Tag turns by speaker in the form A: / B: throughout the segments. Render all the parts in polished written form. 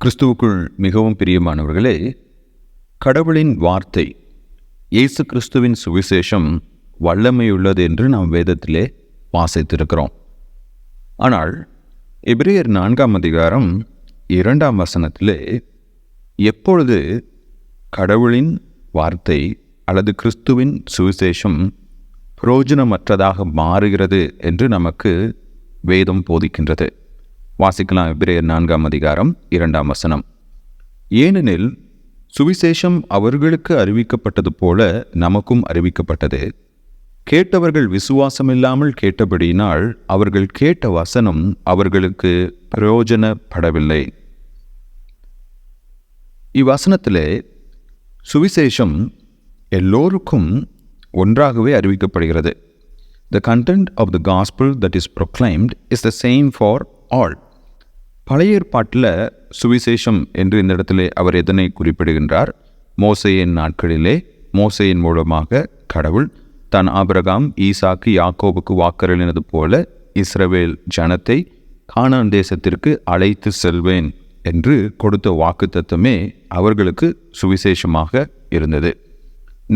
A: கிறிஸ்துவுக்குள் மிகவும் பிரியமானவர்களே, கடவுளின் வார்த்தை இயேசு கிறிஸ்துவின் சுவிசேஷம் வல்லமையுள்ளது என்று நாம் வேதத்திலே வாசித்திருக்கிறோம். ஆனால் எபிரேயர் 4 அதிகாரம் 2 வசனத்திலே எப்பொழுது கடவுளின் வார்த்தை அல்லது கிறிஸ்துவின் சுவிசேஷம் பிரயோஜனமற்றதாக மாறுகிறது என்று நமக்கு வேதம் போதிக்கின்றது. வாசிக்கலாம். எபிரேயர் 4 அதிகாரம் 2 வசனம். ஏனெனில் சுவிசேஷம் அவர்களுக்கு அறிவிக்கப்பட்டது போல நமக்கும் அறிவிக்கப்பட்டது. கேட்டவர்கள் விசுவாசமில்லாமல் கேட்டபடியினால் அவர்கள் கேட்ட வசனம் அவர்களுக்கு பிரயோஜனப்படவில்லை. இவ்வசனத்திலே சுவிசேஷம் எல்லோருக்கும் ஒன்றாகவே அறிவிக்கப்படுகிறது. The content of the gospel that is proclaimed is the same for all. பழைய ஏற்பாட்டில் சுவிசேஷம் என்று இந்த இடத்திலே அவர் எதனை குறிப்பிடுகின்றார்? மோசேயின் நாட்களிலே மோசேயின் மூலமாக கடவுள் தான் ஆபிரகாம், ஈசாக்கு, யாக்கோபுக்கு வாக்கருளினது போல இஸ்ரவேல் ஜனத்தை கானான் தேசத்திற்கு அழைத்து செல்வேன் என்று கொடுத்த வாக்குத்தத்தமே அவர்களுக்கு சுவிசேஷமாக இருந்தது.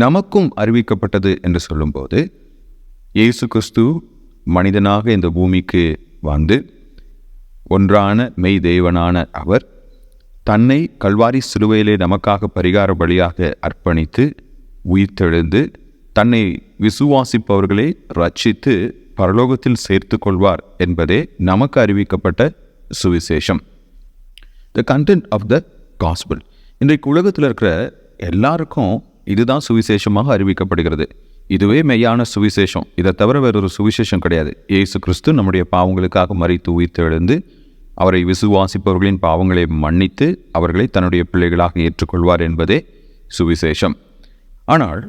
A: நமக்கும் அறிவிக்கப்பட்டது என்று சொல்லும்போது இயேசு கிறிஸ்து மனிதனாக இந்த பூமிக்கு வந்து ஒன்றான மெய் தேவனான அவர் தன்னை கல்வாரி சிலுவையிலே நமக்காக பரிகார பலியாக அர்ப்பணித்து உயிர்த்தெழுந்து தன்னை விசுவாசிப்பவர்களை ரட்சித்து பரலோகத்தில் சேர்த்து கொள்வார் என்பதே நமக்கு அறிவிக்கப்பட்ட சுவிசேஷம். The content of the gospel. இன்றைக்கு உலகத்தில் இருக்கிற எல்லாருக்கும் இதுதான் சுவிசேஷமாக அறிவிக்கப்படுகிறது. இதுவே மெய்யான சுவிசேஷம். இதை தவிர வேறொரு சுவிசேஷம் கிடையாது. இயேசு கிறிஸ்து நம்முடைய பாவங்களுக்காக மரித்து உயிர்த்தெழுந்து அவரை விசுவாசிப்பவர்களின் பாவங்களை மன்னித்து அவர்களை தன்னுடைய பிள்ளைகளாக ஏற்றுக்கொள்வார் என்பதே சுவிசேஷம். ஆனால்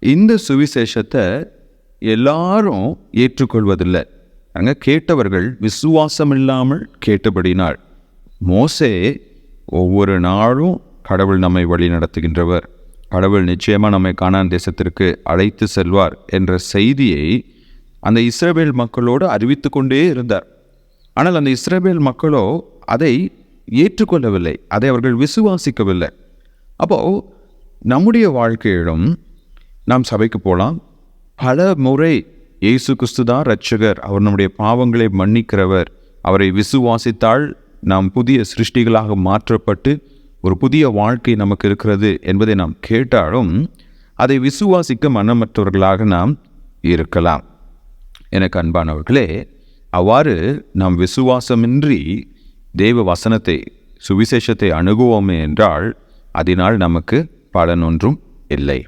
A: இந்த சுவிசேஷத்தை எல்லாரும் ஏற்றுக்கொள்வதில்லை. அங்கே கேட்டவர்கள் விசுவாசம் இல்லாமல் கேட்டபடினால். மோசே ஒவ்வொரு நாளும் கடவுள் நம்மை வழி நடத்துகின்றவர், கடவுள் நிச்சயமாக நம்மை கானான் தேசத்திற்கு அழைத்து செல்வார் என்ற செய்தியை அந்த இஸ்ரவேல் மக்களோடு அறிவித்து கொண்டே இருந்தார். ஆனால் அந்த இஸ்ரவேல் மக்களோ அதை ஏற்றுக்கொள்ளவில்லை, அதை அவர்கள் விசுவாசிக்கவில்லை. அப்போது நம்முடைய வாழ்க்கையிலும் நாம் சபைக்கு போகலாம், பல முறை இயேசு கிறிஸ்து தான் இரட்சகர், அவர் நம்முடைய பாவங்களை மன்னிக்கிறவர், அவரை விசுவாசித்தால் நாம் புதிய சிருஷ்டிகளாக மாற்றப்பட்டு ஒரு புதிய வாழ்க்கை நமக்கு இருக்கிறது என்பதை நாம் கேட்டாலும் அதை விசுவாசிக்க மனமற்றவர்களாக நாம் இருக்கலாம். எனக்கு அன்பானவர்களே, அவ்வாறு நாம் விசுவாசமின்றி தேவ வசனத்தை சுவிசேஷத்தை அணுகுவோமே என்றால் அதனால் நமக்கு பலனொன்றும் இல்லை.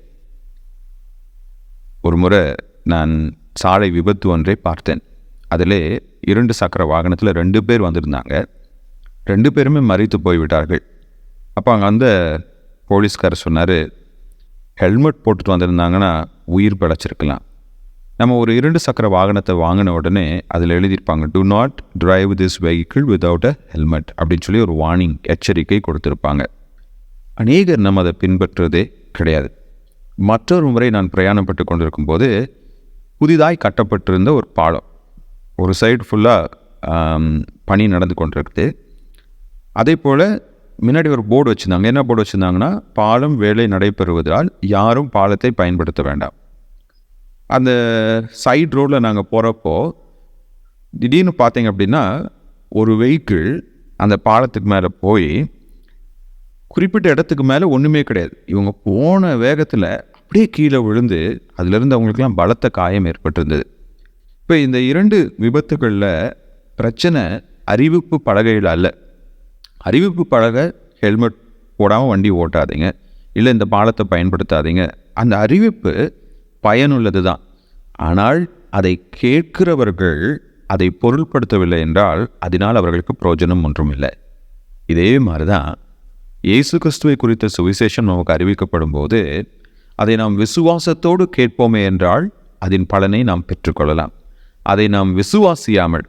A: ஒரு முறை நான் சாலை விபத்து ஒன்றை பார்த்தேன். அதிலே 2 சக்கர வாகனத்தில் 2 பேர் வந்திருந்தாங்க. 2 பேருமே மரித்து போய்விட்டார்கள். அப்போ அங்கே அந்த போலீஸ்காரர் சொன்னார், ஹெல்மெட் போட்டுட்டு வந்திருந்தாங்கன்னா உயிர் பிழைச்சிருக்கலாம். நம்ம ஒரு 2 சக்கர வாகனத்தை வாங்கின உடனே அதில் எழுதியிருப்பாங்க, to not drive this vehicle without a helmet அப்படின்னு சொல்லி ஒரு வார்னிங், எச்சரிக்கை கொடுத்துருப்பாங்க. அநேகர் நம்ம அதை பின்பற்றுறதே கிடையாது. மற்றொரு முறை நான் பிரயாணப்பட்டு கொண்டிருக்கும்போது புதிதாய் கட்டப்பட்டிருந்த ஒரு பாலம், ஒரு சைடு ஃபுல்லாக பனி நடந்து கொண்டிருக்குது. அதே போல் முன்னாடி ஒரு போர்டு வச்சுருந்தாங்க. என்ன போர்டு வச்சுருந்தாங்கன்னா, பாலம் வேலை நடைபெறுவதால் யாரும் பாலத்தை பயன்படுத்த வேண்டாம். அந்த சைடு ரோடில் நாங்கள் போகிறப்போ திடீர்னு பார்த்தீங்க அப்படின்னா ஒரு வெஹிக்கிள் அந்த பாலத்துக்கு மேலே போய் குறிப்பிட்ட இடத்துக்கு மேலே ஒன்றுமே கிடையாது. இவங்க போன வேகத்தில் அப்படியே கீழே விழுந்து அதிலிருந்து அவங்களுக்கெல்லாம் பலத்த காயம் ஏற்பட்டிருந்தது. இப்போ இந்த 2 விபத்துகளில் பிரச்சனை அறிவிப்பு பலகையில் அல்ல. அறிவிப்பு பலகை ஹெல்மெட் போடாமல் வண்டி ஓட்டாதீங்க, இல்லை இந்த பாலத்தை பயன்படுத்தாதீங்க, அந்த அறிவிப்பு பயனுள்ளது தான். ஆனால் அதை கேட்கிறவர்கள் அதை பொருள்படுத்தவில்லை என்றால் அதனால் அவர்களுக்கு பிரயோஜனம் ஒன்றும் இல்லை. இதே மாதிரி தான் இயேசு கிறிஸ்துவை குறித்த சுவிசேஷம் நமக்கு அறிவிக்கப்படும் போது அதை நாம் விசுவாசத்தோடு கேட்போமே என்றால் அதன் பலனை நாம் பெற்றுக்கொள்ளலாம். அதை நாம் விசுவாசியாமல்,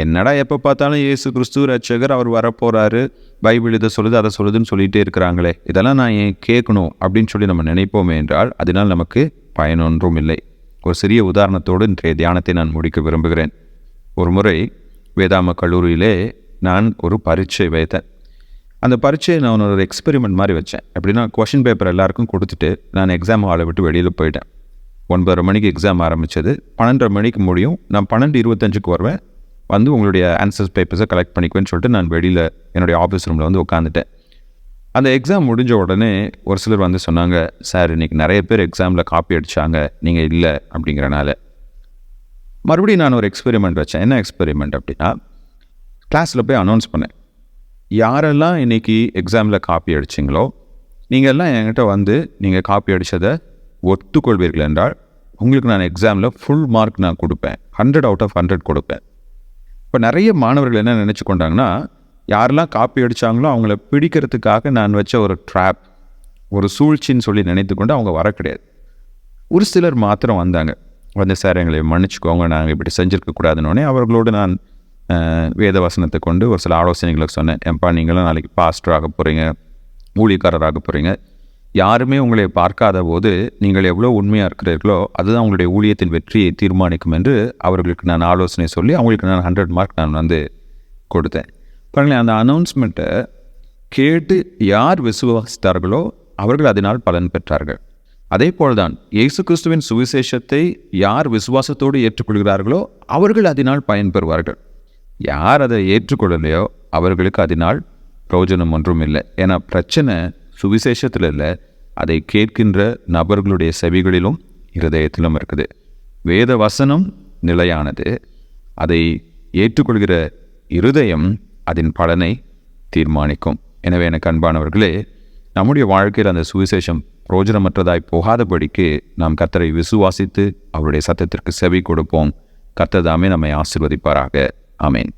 A: என்னடா எப்போ பார்த்தாலும் இயேசு கிறிஸ்து இரட்சகர், அவர் வரப்போகிறாரு, பைபிள் இதை சொல்லுது அதை சொல்லுதுன்னு சொல்லிகிட்டே இருக்கிறாங்களே, இதெல்லாம் நான் ஏன் கேட்கணும் அப்படின்னு சொல்லி நம்ம நினைப்போமே என்றால் அதனால் நமக்கு பயனொன்றும் இல்லை. ஒரு சிறிய உதாரணத்தோடு இன்றைய தியானத்தை நான் முடிக்க விரும்புகிறேன். ஒரு முறை வேதாம கல்லூரியிலே நான் ஒரு பரீட்சை வைத்தேன். அந்த பரீட்சையை நான் ஒரு எக்ஸ்பெரிமெண்ட் மாதிரி வச்சேன். எப்படின்னா கொஷின் பேப்பர் எல்லாருக்கும் கொடுத்துட்டு நான் எக்ஸாம் ஹாலை விட்டு வெளியில் போயிட்டேன். 9:30 மணிக்கு எக்ஸாம் ஆரம்பித்தது, 12:30 மணிக்கு முடியும். நான் 12:25க்கு வருவேன், வந்து உங்களுடைய ஆன்சர்ஸ் பேப்பர்ஸை கலெக்ட் பண்ணிக்குவேன்னு சொல்லிட்டு நான் வெளியில் என்னுடைய ஆஃபீஸ் ரூமில் வந்து உட்காந்துட்டேன். அந்த எக்ஸாம் முடிஞ்ச உடனே ஒரு சிலர் வந்து சொன்னாங்க, சார் இன்றைக்கி நிறைய பேர் எக்ஸாமில் காப்பி அடித்தாங்க, நீங்கள் இல்லை அப்படிங்கிறனால. மறுபடியும் நான் ஒரு எக்ஸ்பெரிமெண்ட் வச்சேன். என்ன எக்ஸ்பெரிமெண்ட் அப்படின்னா, கிளாஸில் போய் அனௌன்ஸ் பண்ணேன், யாரெல்லாம் இன்றைக்கி எக்ஸாமில் காப்பி அடிச்சிங்களோ நீங்கள் எல்லாம் என்கிட்ட வந்து நீங்கள் காப்பி அடித்ததை ஒத்துக்கொள்வீர்கள் என்றால் உங்களுக்கு நான் எக்ஸாமில் ஃபுல் மார்க் நான் கொடுப்பேன், 100 out of 100 கொடுப்பேன். இப்போ நிறைய மாணவர்கள் என்ன நினச்சி கொண்டாங்கன்னா, யாரெல்லாம் காப்பி அடித்தாங்களோ அவங்கள பிடிக்கிறதுக்காக நான் வச்ச ஒரு ட்ராப், ஒரு சூழ்ச்சின்னு சொல்லி நினைத்து கொண்டு அவங்க வர கிடையாது. ஒரு சிலர் மாத்திரம் வந்தாங்க. வந்து சார் எங்களை மன்னிச்சுக்கோங்க, நாங்கள் இப்படி செஞ்சுருக்கக்கூடாதுன்னொடனே அவர்களோடு நான் வேத வசனத்தை கொண்டு ஒரு சில ஆலோசனைகளுக்கு சொன்னேன். ஏன்பா நீங்களும் நாளைக்கு பாஸ்டர் ஆக போகிறீங்க, ஊழியக்காரராக போகிறீங்க, யாருமே உங்களை பார்க்காத போது நீங்கள் எவ்வளோ உண்மையாக இருக்கிறீர்களோ அதுதான் உங்களுடைய ஊழியத்தின் வெற்றியை தீர்மானிக்கும் என்று அவர்களுக்கு நான் ஆலோசனை சொல்லி அவங்களுக்கு நான் 100 மார்க் நான் வந்து கொடுத்தேன். பாருங்களேன், அந்த அனௌன்ஸ்மெண்ட்டை கேட்டு யார் விசுவாசித்தார்களோ அவர்கள் அதனால் பலன் பெற்றார்கள். அதே போல்தான் இயேசு கிறிஸ்துவின் சுவிசேஷத்தை யார் விசுவாசத்தோடு ஏற்றுக்கொள்கிறார்களோ அவர்கள் அதனால் பயன்பெறுவார்கள். யார் அதை ஏற்றுக்கொள்ளலையோ அவர்களுக்கு அதனால் பிரயோஜனம் ஒன்றும் இல்லை. ஏன்னா பிரச்சனை சுவிசேஷத்தில் இல்லை, அதை கேட்கின்ற நபர்களுடைய செவிகளிலும் இருதயத்திலும் இருக்குது. வேத வசனம் நிலையானது, அதை ஏற்றுக்கொள்கிற இருதயம் அதன் பலனை தீர்மானிக்கும். எனவே எனக்கு அன்பானவர்களே, நம்முடைய வாழ்க்கையில் அந்த சுவிசேஷம் பிரயோஜனமற்றதாய் போகாதபடிக்கு நாம் கர்த்தரை விசுவாசித்து அவருடைய சத்தத்திற்கு செவி கொடுப்போம். கர்த்தர் தாமே நம்மை ஆசீர்வதிப்பாராக. ஆமென்.